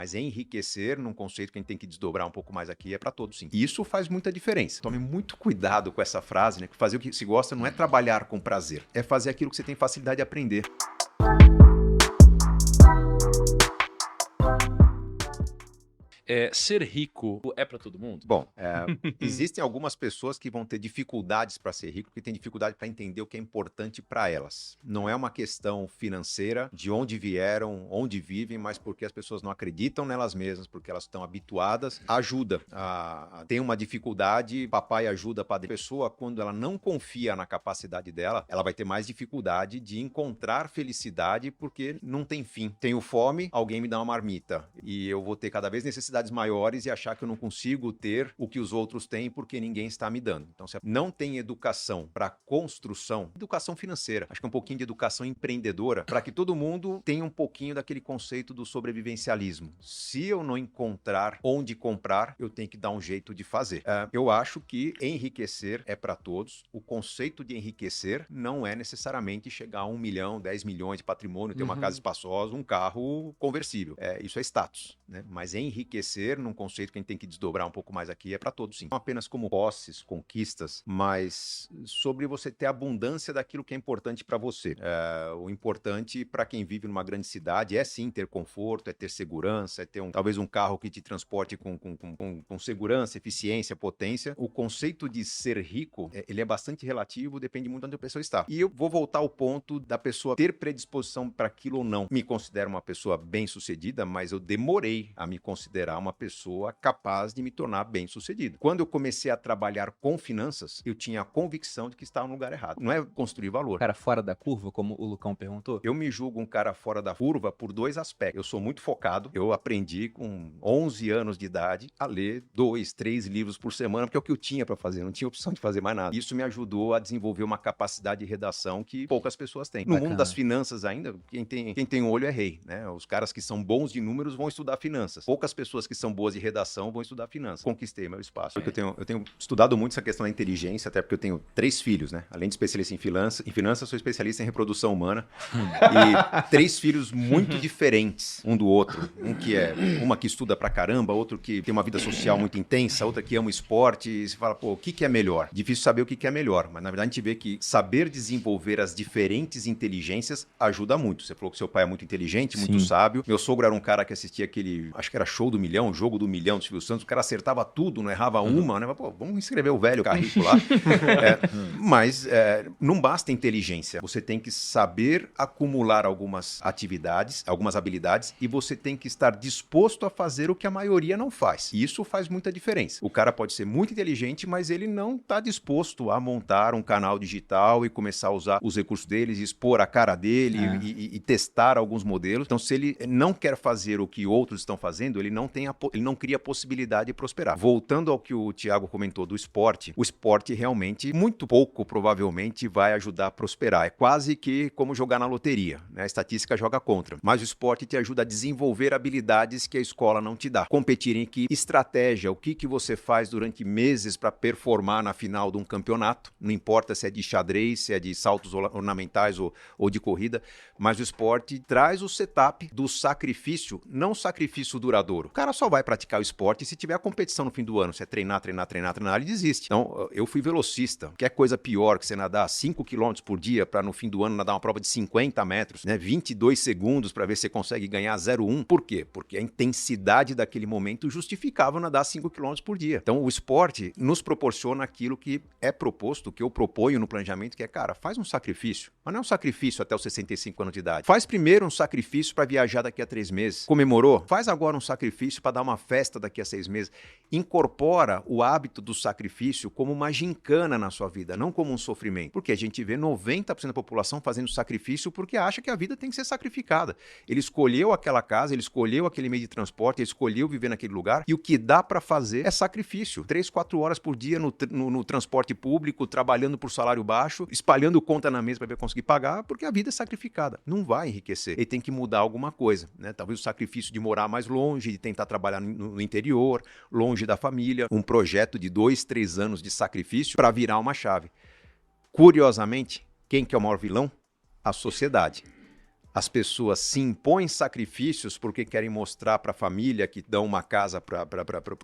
Mas enriquecer, num conceito que a gente tem que desdobrar um pouco mais aqui, é para todos, sim. E isso faz muita diferença. Tome muito cuidado com essa frase, né? Que fazer o que se gosta não é trabalhar com prazer, é fazer aquilo que você tem facilidade de aprender. Ser rico é para todo mundo? Bom, existem algumas pessoas que vão ter dificuldades para ser rico, porque têm dificuldade para entender o que é importante para elas. Não é uma questão financeira, de onde vieram, onde vivem, mas porque as pessoas não acreditam nelas mesmas, porque elas estão habituadas. Ajuda. Tem uma dificuldade, papai ajuda, padre. A pessoa, quando ela não confia na capacidade dela, ela vai ter mais dificuldade de encontrar felicidade, porque não tem fim. Tenho fome, alguém me dá uma marmita. E eu vou ter cada vez necessidades maiores e achar que eu não consigo ter o que os outros têm porque ninguém está me dando. Então, se não tem educação para construção, educação financeira, acho que é um pouquinho de educação empreendedora, para que todo mundo tenha um pouquinho daquele conceito do sobrevivencialismo. Se eu não encontrar onde comprar, eu tenho que dar um jeito de fazer. Eu acho que enriquecer é para todos. O conceito de enriquecer não é necessariamente chegar a 1 milhão, 10 milhões de patrimônio, ter uma casa espaçosa, um carro conversível. Isso é status, né? Mas enriquecer, num conceito que a gente tem que desdobrar um pouco mais aqui, é para todos, sim. Não apenas como posses, conquistas, mas sobre você ter abundância daquilo que é importante para você. O importante para quem vive numa grande cidade é sim ter conforto, é ter segurança, é ter talvez um carro que te transporte com segurança, eficiência, potência. O conceito de ser rico, ele é bastante relativo, depende muito de onde a pessoa está. E eu vou voltar ao ponto da pessoa ter predisposição para aquilo ou não. Me considero uma pessoa bem-sucedida, mas eu demorei a me considerar uma pessoa capaz de me tornar bem-sucedido. Quando eu comecei a trabalhar com finanças, eu tinha a convicção de que estava no lugar errado. Não é construir valor. Cara fora da curva, como o Lucão perguntou? Eu me julgo um cara fora da curva por 2 aspectos. Eu sou muito focado. Eu aprendi com 11 anos de idade a ler 2, 3 livros por semana, porque é o que eu tinha para fazer. Não tinha opção de fazer mais nada. Isso me ajudou a desenvolver uma capacidade de redação que poucas pessoas têm. No mundo das finanças ainda, quem tem olho é rei, né? Os caras que são bons de números vão estudar finanças. Poucas pessoas que são boas de redação vão estudar finanças. Conquistei meu espaço. Porque eu tenho estudado muito essa questão da inteligência, até porque eu tenho 3 filhos, né? Além de especialista em finanças, sou especialista em reprodução humana. E 3 filhos muito diferentes um do outro. Uma que estuda pra caramba, outro que tem uma vida social muito intensa, outra que ama esporte. E você fala, pô, o que é melhor? Difícil saber o que é melhor, mas na verdade a gente vê que saber desenvolver as diferentes inteligências ajuda muito. Você falou que seu pai é muito inteligente, muito sábio. Meu sogro era um cara que assistia aquele, acho que era Show do Milhão, Jogo do Milhão do Silvio Santos. O cara acertava tudo, não errava uma, né? Pô, vamos inscrever o velho Carrico lá. Mas não basta inteligência. Você tem que saber acumular algumas atividades, algumas habilidades, e você tem que estar disposto a fazer o que a maioria não faz. E isso faz muita diferença. O cara pode ser muito inteligente, mas ele não está disposto a montar um canal digital e começar a usar os recursos deles, expor a cara dele e testar alguns modelos. Então, se ele não quer fazer o que outros estão fazendo, ele não cria a possibilidade de prosperar. Voltando ao que o Thiago comentou do esporte, o esporte realmente, muito pouco provavelmente, vai ajudar a prosperar. É quase que como jogar na loteria, né? A estatística joga contra. Mas o esporte te ajuda a desenvolver habilidades que a escola não te dá. Competir em equipe, estratégia, o que você faz durante meses para performar na final de um campeonato. Não importa se é de xadrez, se é de saltos ornamentais ou de corrida, mas o esporte traz o setup do sacrifício, não sacrifício duradouro. O cara só vai praticar o esporte se tiver a competição no fim do ano. Se é treinar, ele desiste. Então, eu fui velocista. Que é coisa pior que você nadar 5 km por dia para no fim do ano nadar uma prova de 50 metros, né? 22 segundos para ver se você consegue ganhar 0,1. Por quê? Porque a intensidade daquele momento justificava nadar 5 km por dia. Então, o esporte nos proporciona aquilo que é proposto, que eu proponho no planejamento, que é, cara, faz um sacrifício. Mas não é um sacrifício até os 65 anos de idade. Faz primeiro um sacrifício para viajar daqui a 3 meses. Comemorou? Faz agora um sacrifício para dar uma festa daqui a 6 meses. Incorpora o hábito do sacrifício como uma gincana na sua vida, não como um sofrimento. Porque a gente vê 90% da população fazendo sacrifício porque acha que a vida tem que ser sacrificada. Ele escolheu aquela casa, ele escolheu aquele meio de transporte, ele escolheu viver naquele lugar, e o que dá para fazer é sacrifício. 3, 4 horas por dia no transporte público, trabalhando por salário baixo, espalhando conta na mesa para conseguir pagar, porque a vida é sacrificada. Não vai enriquecer. Ele tem que mudar alguma coisa, né? Talvez o sacrifício de morar mais longe, de tentar trabalhar no interior, longe da família, um projeto de 2, 3 anos de sacrifício para virar uma chave. Curiosamente, quem que é o maior vilão? A sociedade. As pessoas se impõem sacrifícios porque querem mostrar para a família que dão uma casa para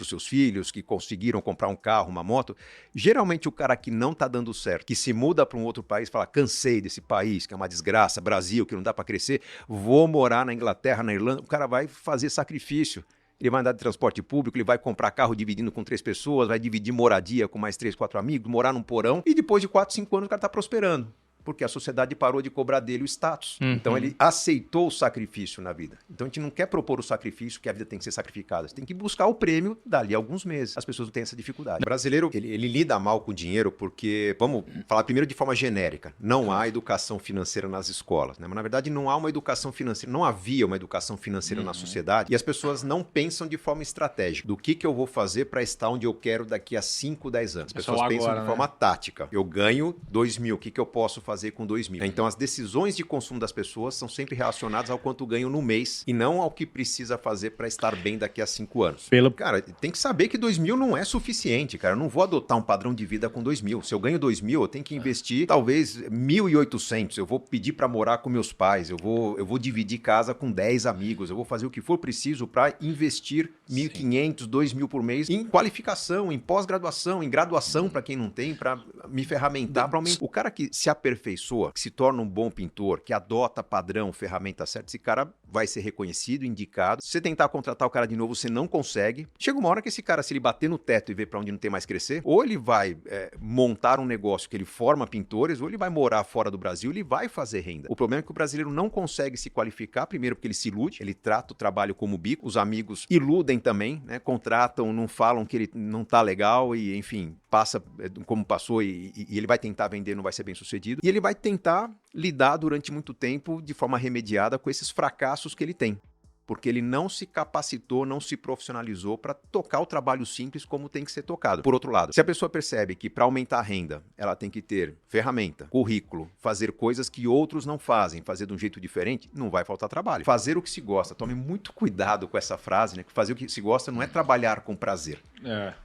os seus filhos, que conseguiram comprar um carro, uma moto. Geralmente o cara que não está dando certo, que se muda para um outro país, fala, cansei desse país, que é uma desgraça, Brasil, que não dá para crescer, vou morar na Inglaterra, na Irlanda. O cara vai fazer sacrifício. Ele vai andar de transporte público, ele vai comprar carro dividindo com 3 pessoas, vai dividir moradia com mais 3, 4 amigos, morar num porão, e depois de 4, 5 anos o cara está prosperando. Porque a sociedade parou de cobrar dele o status. Então ele aceitou o sacrifício na vida. Então a gente não quer propor o sacrifício que a vida tem que ser sacrificada. Você tem que buscar o prêmio dali a alguns meses. As pessoas não têm essa dificuldade. O brasileiro, ele lida mal com o dinheiro porque, vamos falar primeiro de forma genérica, não há educação financeira nas escolas, né? Mas na verdade não há uma educação financeira, não havia uma educação financeira na sociedade e as pessoas não pensam de forma estratégica. Do que eu vou fazer para estar onde eu quero daqui a 5, 10 anos? As pessoas pensam de forma tática. Eu ganho 2 mil, o que eu posso fazer com 2 mil? Então as decisões de consumo das pessoas são sempre relacionadas ao quanto ganham no mês e não ao que precisa fazer para estar bem daqui a 5 anos. Cara, tem que saber que 2 mil não é suficiente, cara. Eu não vou adotar um padrão de vida com 2 mil. Se eu ganho 2 mil, eu tenho que investir talvez 1.800. Eu vou pedir para morar com meus pais, eu vou dividir casa com 10 amigos, eu vou fazer o que for preciso para investir 1.500, 2 mil por mês em qualificação, em pós-graduação, em graduação para quem não tem, para me ferramentar, para aumentar. O cara que se aperfeiçoa, que se torna um bom pintor, que adota padrão, ferramenta certa, esse cara vai ser reconhecido, indicado. Se você tentar contratar o cara de novo, você não consegue. Chega uma hora que esse cara, se ele bater no teto e ver para onde não tem mais crescer, ou ele vai montar um negócio que ele forma pintores, ou ele vai morar fora do Brasil, ele vai fazer renda. O problema é que o brasileiro não consegue se qualificar, primeiro porque ele se ilude, ele trata o trabalho como bico, os amigos iludem também, né? Contratam, não falam que ele não tá legal e, enfim, passa como passou e ele vai tentar vender, não vai ser bem sucedido. E ele vai tentar lidar durante muito tempo de forma remediada com esses fracassos que ele tem. Porque ele não se capacitou, não se profissionalizou para tocar o trabalho simples como tem que ser tocado. Por outro lado, se a pessoa percebe que para aumentar a renda, ela tem que ter ferramenta, currículo, fazer coisas que outros não fazem, fazer de um jeito diferente, não vai faltar trabalho. Fazer o que se gosta. Tome muito cuidado com essa frase, né? Fazer o que se gosta não é trabalhar com prazer.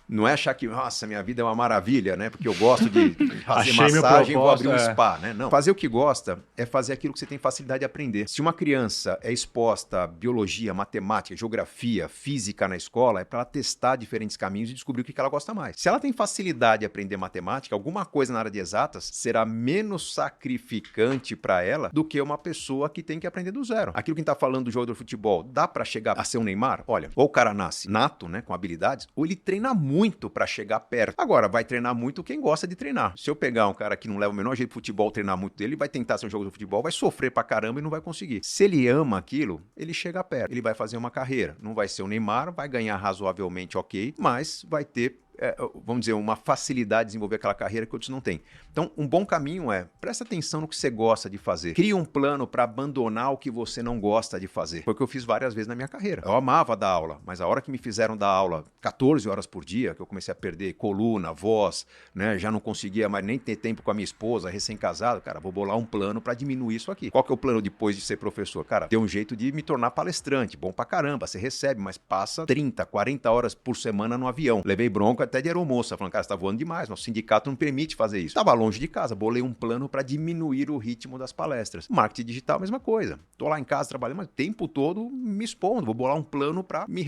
Não é achar que, nossa, minha vida é uma maravilha, né? Porque eu gosto de fazer massagem e vou abrir um spa, né? Não. Fazer o que gosta é fazer aquilo que você tem facilidade de aprender. Se uma criança é exposta a biologia, matemática, geografia, física na escola, é para ela testar diferentes caminhos e descobrir o que ela gosta mais. Se ela tem facilidade de aprender matemática, alguma coisa na área de exatas será menos sacrificante para ela do que uma pessoa que tem que aprender do zero. Aquilo que a gente está falando do jogador de futebol, dá para chegar a ser um Neymar? Olha, ou o cara nasce nato, né, com habilidades, ou ele treina muito para chegar perto. Agora, vai treinar muito quem gosta de treinar. Se eu pegar um cara que não leva o menor jeito de futebol, treinar muito dele, ele vai tentar ser um jogador de futebol, vai sofrer pra caramba e não vai conseguir. Se ele ama aquilo, ele chega perto. Ele vai fazer uma carreira. Não vai ser o Neymar, vai ganhar razoavelmente ok, mas vai ter vamos dizer, uma facilidade de desenvolver aquela carreira que outros não têm. Então, um bom caminho é, presta atenção no que você gosta de fazer. Cria um plano para abandonar o que você não gosta de fazer. Foi o que eu fiz várias vezes na minha carreira. Eu amava dar aula, mas a hora que me fizeram dar aula 14 horas por dia, que eu comecei a perder coluna, voz, né, já não conseguia mais nem ter tempo com a minha esposa, recém-casado, cara, vou bolar um plano para diminuir isso aqui. Qual que é o plano depois de ser professor? Cara, ter um jeito de me tornar palestrante, bom pra caramba, você recebe, mas passa 30, 40 horas por semana no avião. Levei bronca até de aeromoça, falando, cara, você tá voando demais, nosso sindicato não permite fazer isso. Tava longe de casa, bolei um plano para diminuir o ritmo das palestras. Marketing digital, mesma coisa. Tô lá em casa trabalhando, mas o tempo todo me expondo, vou bolar um plano para me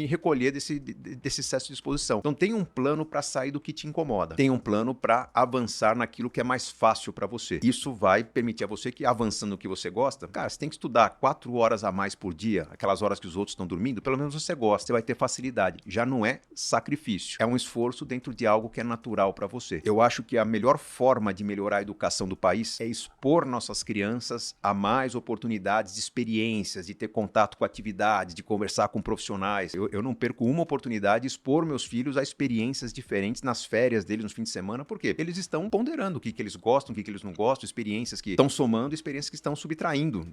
recolher desse excesso de exposição. Então tem um plano para sair do que te incomoda. Tem um plano para avançar naquilo que é mais fácil para você. Isso vai permitir a você que, avançando no que você gosta, cara, você tem que estudar 4 horas a mais por dia, aquelas horas que os outros estão dormindo, pelo menos você gosta, você vai ter facilidade. Já não é sacrifício. É um esforço dentro de algo que é natural para você. Eu acho que a melhor forma de melhorar a educação do país é expor nossas crianças a mais oportunidades de experiências, de ter contato com atividades, de conversar com profissionais. Eu não perco uma oportunidade de expor meus filhos a experiências diferentes nas férias deles, nos fins de semana, porque eles estão ponderando o que eles gostam, o que eles não gostam, experiências que estão somando, experiências que estão subtraindo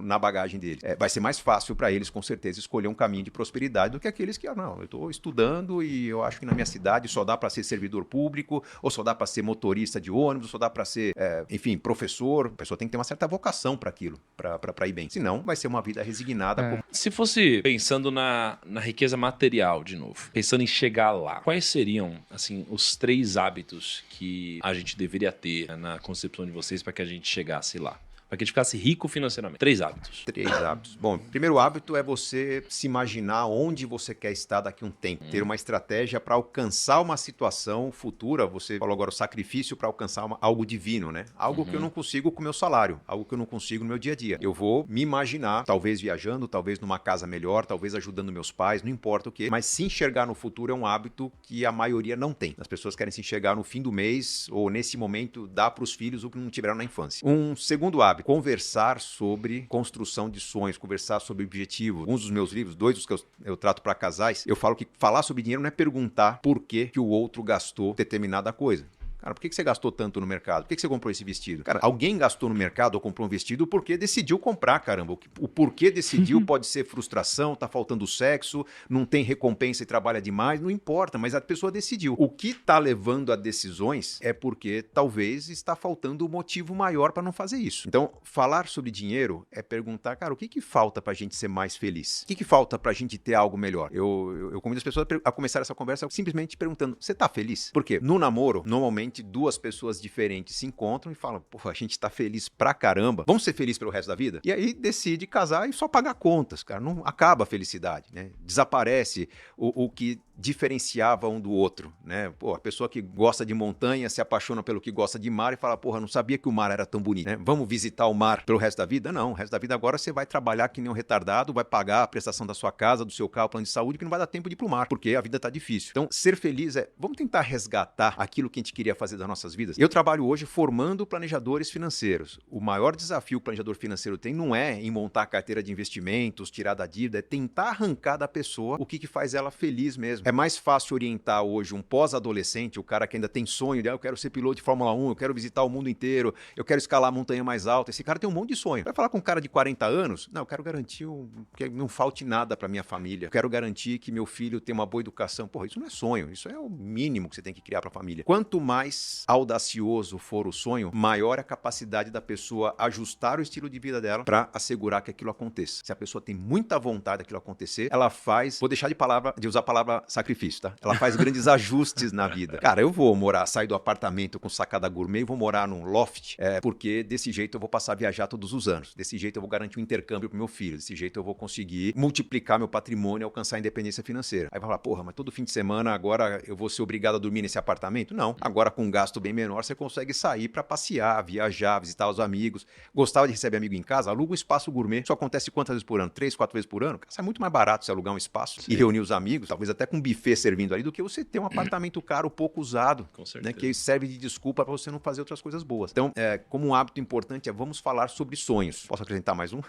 na bagagem deles. Vai ser mais fácil para eles, com certeza, escolher um caminho de prosperidade do que aqueles que, não, eu estou estudando e eu acho que na minha cidade só dá para ser servidor público, ou só dá para ser motorista de ônibus, ou só dá para ser, enfim, professor. A pessoa tem que ter uma certa vocação para aquilo, para ir bem. Senão, vai ser uma vida resignada. Se fosse pensando na riqueza material, de novo, pensando em chegar lá, quais seriam, assim, os 3 hábitos que a gente deveria ter na concepção de vocês para que a gente chegasse lá? para que a gente ficasse rico financeiramente. 3 hábitos. 3 hábitos. Bom, o primeiro hábito é você se imaginar onde você quer estar daqui a um tempo. Ter uma estratégia para alcançar uma situação futura. Você falou agora o sacrifício para alcançar algo divino, né? Algo que eu não consigo com o meu salário. Algo que eu não consigo no meu dia a dia. Eu vou me imaginar, talvez viajando, talvez numa casa melhor, talvez ajudando meus pais, não importa o quê. Mas se enxergar no futuro é um hábito que a maioria não tem. As pessoas querem se enxergar no fim do mês ou nesse momento dar para os filhos o que não tiveram na infância. Um segundo hábito, conversar sobre construção de sonhos, conversar sobre objetivos. Um dos meus livros, 2 dos que eu trato para casais, eu falo que falar sobre dinheiro não é perguntar por que o outro gastou determinada coisa. Cara, por que você gastou tanto no mercado? Por que você comprou esse vestido? Cara, alguém gastou no mercado ou comprou um vestido porque decidiu comprar, caramba. O porquê decidiu pode ser frustração, tá faltando sexo, não tem recompensa e trabalha demais, não importa, mas a pessoa decidiu. O que tá levando a decisões é porque talvez está faltando um motivo maior para não fazer isso. Então, falar sobre dinheiro é perguntar, cara, o que falta pra gente ser mais feliz? O que falta pra gente ter algo melhor? Eu convido as pessoas a começar essa conversa simplesmente perguntando, você tá feliz? Por quê? No namoro, normalmente, 2 pessoas diferentes se encontram e falam, pô, a gente tá feliz pra caramba, vamos ser felizes pelo resto da vida? E aí decide casar e só pagar contas, cara, não acaba a felicidade, né? Desaparece o que diferenciava um do outro, né? Pô, a pessoa que gosta de montanha se apaixona pelo que gosta de mar e fala, porra, não sabia que o mar era tão bonito, né? Vamos visitar o mar pelo resto da vida? Não, o resto da vida agora você vai trabalhar que nem um retardado, vai pagar a prestação da sua casa, do seu carro, plano de saúde, que não vai dar tempo de ir pro mar, porque a vida tá difícil. Então, ser feliz vamos tentar resgatar aquilo que a gente queria fazer das nossas vidas. Eu trabalho hoje formando planejadores financeiros. O maior desafio que o planejador financeiro tem não é em montar a carteira de investimentos, tirar da dívida, é tentar arrancar da pessoa o que faz ela feliz mesmo. É mais fácil orientar hoje um pós-adolescente, o cara que ainda tem sonho de, eu quero ser piloto de Fórmula 1, eu quero visitar o mundo inteiro, eu quero escalar a montanha mais alta. Esse cara tem um monte de sonho. Vai falar com um cara de 40 anos? Não, eu quero garantir que não falte nada para minha família. Eu quero garantir que meu filho tenha uma boa educação. Porra, isso não é sonho, isso é o mínimo que você tem que criar para a família. Quanto mais audacioso for o sonho, maior é a capacidade da pessoa ajustar o estilo de vida dela para assegurar que aquilo aconteça. Se a pessoa tem muita vontade daquilo acontecer, ela faz, vou deixar de usar a palavra sacrifício, tá? Ela faz grandes ajustes na vida. Cara, eu vou sair do apartamento com sacada gourmet e vou morar num loft, porque desse jeito eu vou passar a viajar todos os anos. Desse jeito eu vou garantir um intercâmbio pro meu filho. Desse jeito eu vou conseguir multiplicar meu patrimônio e alcançar a independência financeira. Aí vai falar, porra, mas todo fim de semana agora eu vou ser obrigado a dormir nesse apartamento? Não. Agora com um gasto bem menor, você consegue sair para passear, viajar, visitar os amigos. Gostava de receber amigo em casa? Aluga um espaço gourmet. Isso acontece quantas vezes por ano? 3, 4 vezes por ano? Cara, isso é muito mais barato você alugar um espaço e reunir os amigos, talvez até com um buffet servindo ali, do que você ter um apartamento caro, pouco usado, né, que serve de desculpa para você não fazer outras coisas boas. Então, como um hábito importante vamos falar sobre sonhos. Posso acrescentar mais um?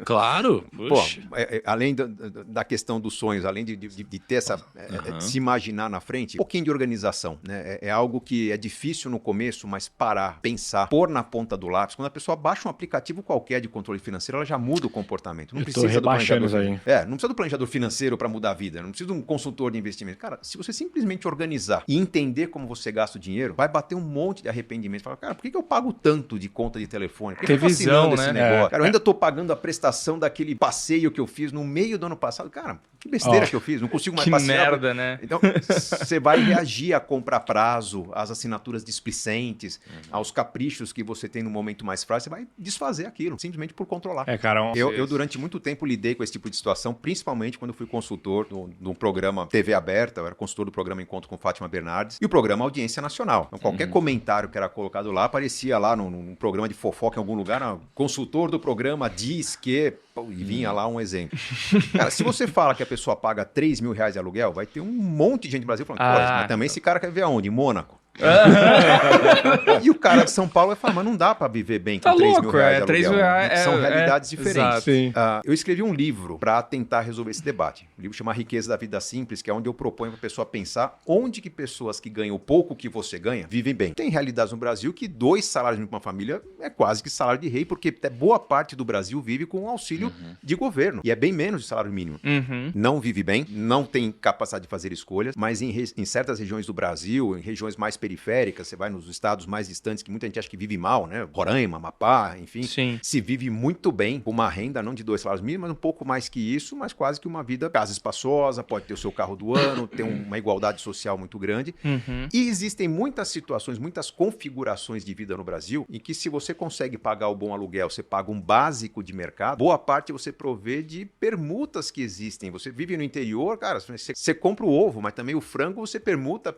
Claro! Pô, além da questão dos sonhos, além de ter essa... se imaginar na frente, um pouquinho de organização, né? É algo que é difícil no começo, mas parar, pensar, pôr na ponta do lápis. Quando a pessoa baixa um aplicativo qualquer de controle financeiro, ela já muda o comportamento. Não precisa do planejador. Não precisa do planejador financeiro para mudar a vida. Não precisa de um consultor de investimento. Cara, se você simplesmente organizar e entender como você gasta o dinheiro, vai bater um monte de arrependimento. Fala, cara, por que eu pago tanto de conta de telefone? Por que eu tô assinando esse negócio? Cara, eu ainda tô pagando a prestação daquele passeio que eu fiz no meio do ano passado. Cara, que besteira que eu fiz. Não consigo mais passear. Que merda, né? Então, você vai reagir a comprar prazo, às assinaturas displicentes, aos caprichos que você tem no momento mais frágil. Você vai desfazer aquilo, simplesmente por controlar. Cara, eu durante muito tempo lidei com esse tipo de situação, principalmente quando eu fui consultor de um programa TV aberta. Eu era consultor do programa Encontro com Fátima Bernardes e o programa Audiência Nacional. Então, qualquer comentário que era colocado lá, aparecia lá num programa de fofoca em algum lugar, consultor do programa diz que... E vinha lá um exemplo. Cara, se você fala que a pessoa paga 3 mil reais de aluguel, vai ter um monte de gente no Brasil falando, mas também esse cara quer ver aonde? Em Mônaco. E o cara de São Paulo vai falar, mas não dá pra viver bem com 3 mil reais de aluguel. 3 mil reais São realidades diferentes. Exato. Eu escrevi um livro para tentar resolver esse debate. O livro chama Riqueza da Vida Simples, que é onde eu proponho pra pessoa pensar onde que pessoas que ganham o pouco que você ganha vivem bem. Tem realidades no Brasil que 2 salários mínimos pra uma família é quase que salário de rei, porque até boa parte do Brasil vive com um auxílio de governo. E é bem menos de salário mínimo. Não vive bem, não tem capacidade de fazer escolhas, mas em certas regiões do Brasil, em regiões mais periféricas, periféricas, você vai nos estados mais distantes, que muita gente acha que vive mal, né? Roraima, Amapá, enfim. Sim. Se vive muito bem, com uma renda não de 2 salários mínimos, mas um pouco mais que isso, mas quase que uma vida, casa espaçosa, pode ter o seu carro do ano, ter uma igualdade social muito grande. Uhum. E existem muitas situações, muitas configurações de vida no Brasil, em que se você consegue pagar o bom aluguel, você paga um básico de mercado, boa parte você provê de permutas que existem. Você vive no interior, cara, você compra o ovo, mas também o frango você permuta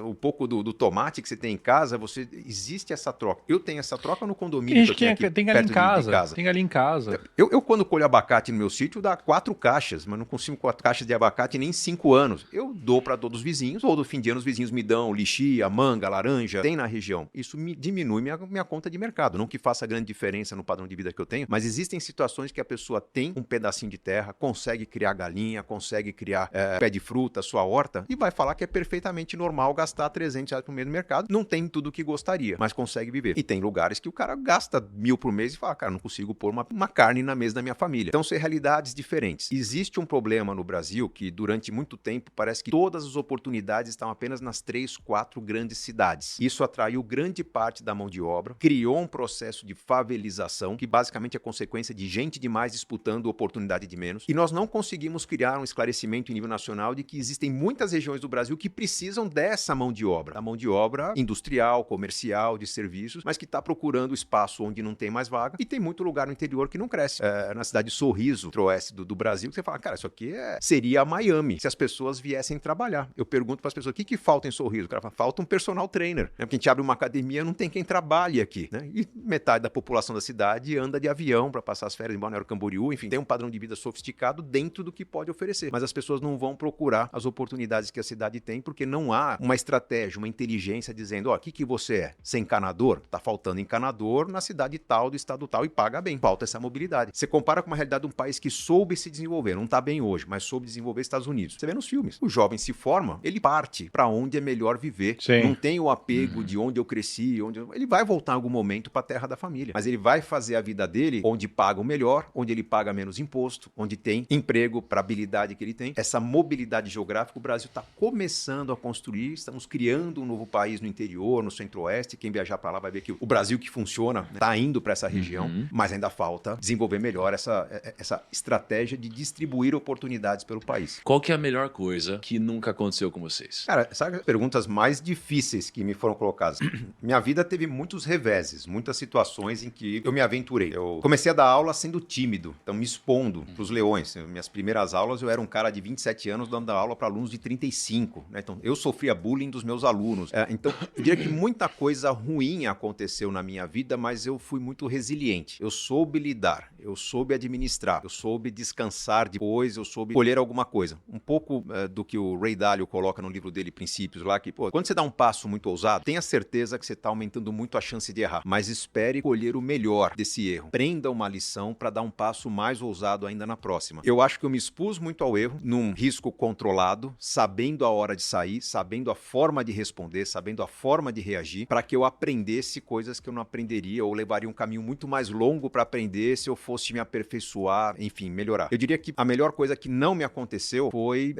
um pouco do tomate que você tem em casa, existe essa troca. Eu tenho essa troca no condomínio Tem gente que tem galinha em casa. Tem galinha em casa. Eu, quando colho abacate no meu sítio, dá 4 caixas, mas não consigo 4 caixas de abacate nem em 5 anos. Eu dou para todos os vizinhos, ou no fim de ano os vizinhos me dão lixia, manga, laranja, tem na região. Isso diminui minha conta de mercado. Não que faça grande diferença no padrão de vida que eu tenho, mas existem situações que a pessoa tem um pedacinho de terra, consegue criar galinha, consegue criar pé de fruta, sua horta, e vai falar que é perfeitamente normal gastar R$300 por mês no mercado. Não tem tudo o que gostaria, mas consegue viver. E tem lugares que o cara gasta 1.000 por mês e fala, cara, não consigo pôr uma carne na mesa da minha família. Então são realidades diferentes. Existe um problema no Brasil que durante muito tempo parece que todas as oportunidades estão apenas nas 3, 4 grandes cidades. Isso atraiu grande parte da mão de obra, criou um processo de favelização, que basicamente é consequência de gente demais disputando oportunidade de menos. E nós não conseguimos criar um esclarecimento em nível nacional de que existem muitas regiões do Brasil que precisam dessa mão de obra. A mão de obra industrial, comercial, de serviços, mas que está procurando espaço onde não tem mais vaga. E tem muito lugar no interior que não cresce. Na cidade de Sorriso, oeste do Brasil, que você fala, cara, isso aqui seria Miami, se as pessoas viessem trabalhar. Eu pergunto para as pessoas, o que falta em Sorriso? O cara fala, falta um personal trainer. Porque a gente abre uma academia, não tem quem trabalhe aqui, né? E metade da população da cidade anda de avião para passar as férias em Balneário Camboriú, enfim, tem um padrão de vida sofisticado dentro do que pode oferecer. Mas as pessoas não vão procurar as oportunidades que a cidade tem, porque não há uma estratégia, uma inteligência dizendo, o que você é? Você é encanador? Tá faltando encanador na cidade tal, do estado tal, e paga bem. Falta essa mobilidade. Você compara com uma realidade de um país que soube se desenvolver, não tá bem hoje, mas soube desenvolver Estados Unidos. Você vê nos filmes. O jovem se forma, ele parte para onde é melhor viver. Sim. Não tem o apego de onde eu cresci, ele vai voltar em algum momento para a terra da família, mas ele vai fazer a vida dele onde paga o melhor, onde ele paga menos imposto, onde tem emprego para a habilidade que ele tem. Essa mobilidade geográfica o Brasil está começando a construir, estamos criando um novo país no interior, no centro-oeste. Quem viajar para lá vai ver que o Brasil que funciona está indo para essa região, mas ainda falta desenvolver melhor essa estratégia de distribuir oportunidades pelo país. Qual que é a melhor coisa que nunca aconteceu com vocês? Cara, sabe as perguntas mais difíceis que me foram colocadas? Minha vida teve muitos reveses, muitas situações em que eu me aventurei. Eu comecei a dar aula sendo tímido, então me expondo para os leões. Minhas primeiras aulas, eu era um cara de 27 anos dando aula para alunos de 35, né? Então, eu sofria bullying dos meus alunos. Então, eu diria que muita coisa ruim aconteceu na minha vida, mas eu fui muito resiliente. Eu soube lidar, eu soube administrar, eu soube descansar depois, eu soube colher alguma coisa. Um pouco do que o Ray Dalio coloca no livro dele, Princípios, lá que, quando você dá um passo muito ousado, tenha certeza que você está aumentando muito a chance de errar, mas espere colher o melhor desse erro. Prenda uma lição para dar um passo mais ousado ainda na próxima. Eu acho que eu me expus muito ao erro, num risco controlado, sabendo a hora de sair, sabendo a forma de responder, sabendo a forma de reagir, para que eu aprendesse coisas que eu não aprenderia ou levaria um caminho muito mais longo para aprender se eu fosse me aperfeiçoar, enfim, melhorar. Eu diria que a melhor coisa que não me aconteceu foi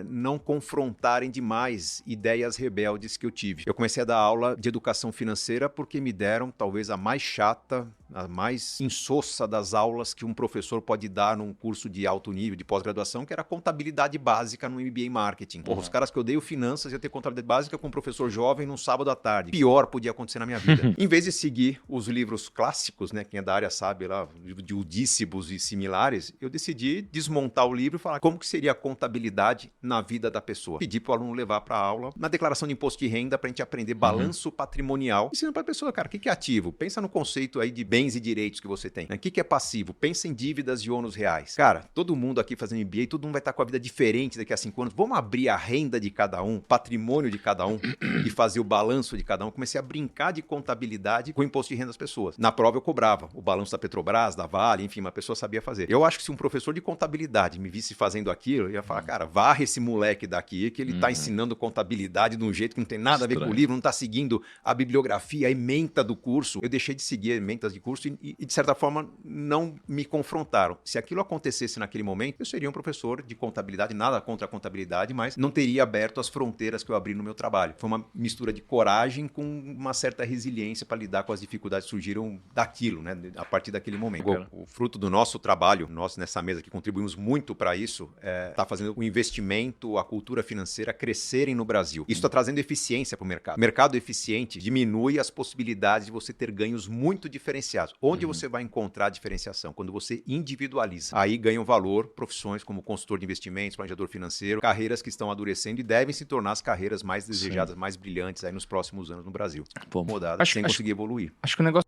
não confrontarem demais ideias rebeldes que eu tive. Eu comecei a dar aula de educação financeira porque me deram talvez a mais chata, a mais insossa das aulas que um professor pode dar num curso de alto nível, de pós-graduação, que era contabilidade básica no MBA Marketing. Porra, os caras que odeiam finanças iam ter contabilidade básica com um professor jovem num sábado à tarde. Pior podia acontecer na minha vida. Em vez de seguir os livros clássicos, né, quem é da área sabe lá, de Udícibos e similares, eu decidi desmontar o livro e falar como que seria a contabilidade na vida da pessoa. Pedi para o aluno levar para a aula na declaração de imposto de renda para a gente aprender balanço patrimonial. Ensinando para a pessoa, cara, o que é ativo? Pensa no conceito aí de bens e direitos que você tem. O que é passivo? Pensa em dívidas e ônus reais. Cara, todo mundo aqui fazendo MBA, todo mundo vai estar com a vida diferente daqui a 5 anos. Vamos abrir a renda de cada um, patrimônio de cada um e fazer o balanço de cada um. Comecei a brincar de contabilidade com o imposto de renda das pessoas. Na prova eu cobrava o balanço da Petrobras, da Vale, enfim, uma pessoa sabia fazer. Eu acho que se um professor de contabilidade me visse fazendo aquilo, eu ia falar, cara, varre esse moleque daqui que ele tá ensinando contabilidade de um jeito que não tem nada a ver com o livro, não tá seguindo a bibliografia, a ementa do curso. Eu deixei de seguir ementas de curso e, de certa forma, não me confrontaram. Se aquilo acontecesse naquele momento, eu seria um professor de contabilidade, nada contra a contabilidade, mas não teria aberto as fronteiras que eu abri no meu trabalho. Foi uma mistura de coragem com uma certa resiliência para lidar com as dificuldades que surgiram daquilo, né? A partir daquele momento. O fruto do nosso trabalho, nós nessa mesa que contribuímos muito para isso, está fazendo o investimento, a cultura financeira crescerem no Brasil. Isso está trazendo eficiência para o mercado. O mercado eficiente diminui as possibilidades de você ter ganhos muito diferenciados. Onde você vai encontrar a diferenciação? Quando você individualiza. Aí ganham valor profissões como consultor de investimentos, planejador financeiro, carreiras que estão amadurecendo e devem se tornar as carreiras mais desejadas, mais brilhantes aí nos próximos anos no Brasil. Pô, Modadas, sem conseguir evoluir. Acho que o negócio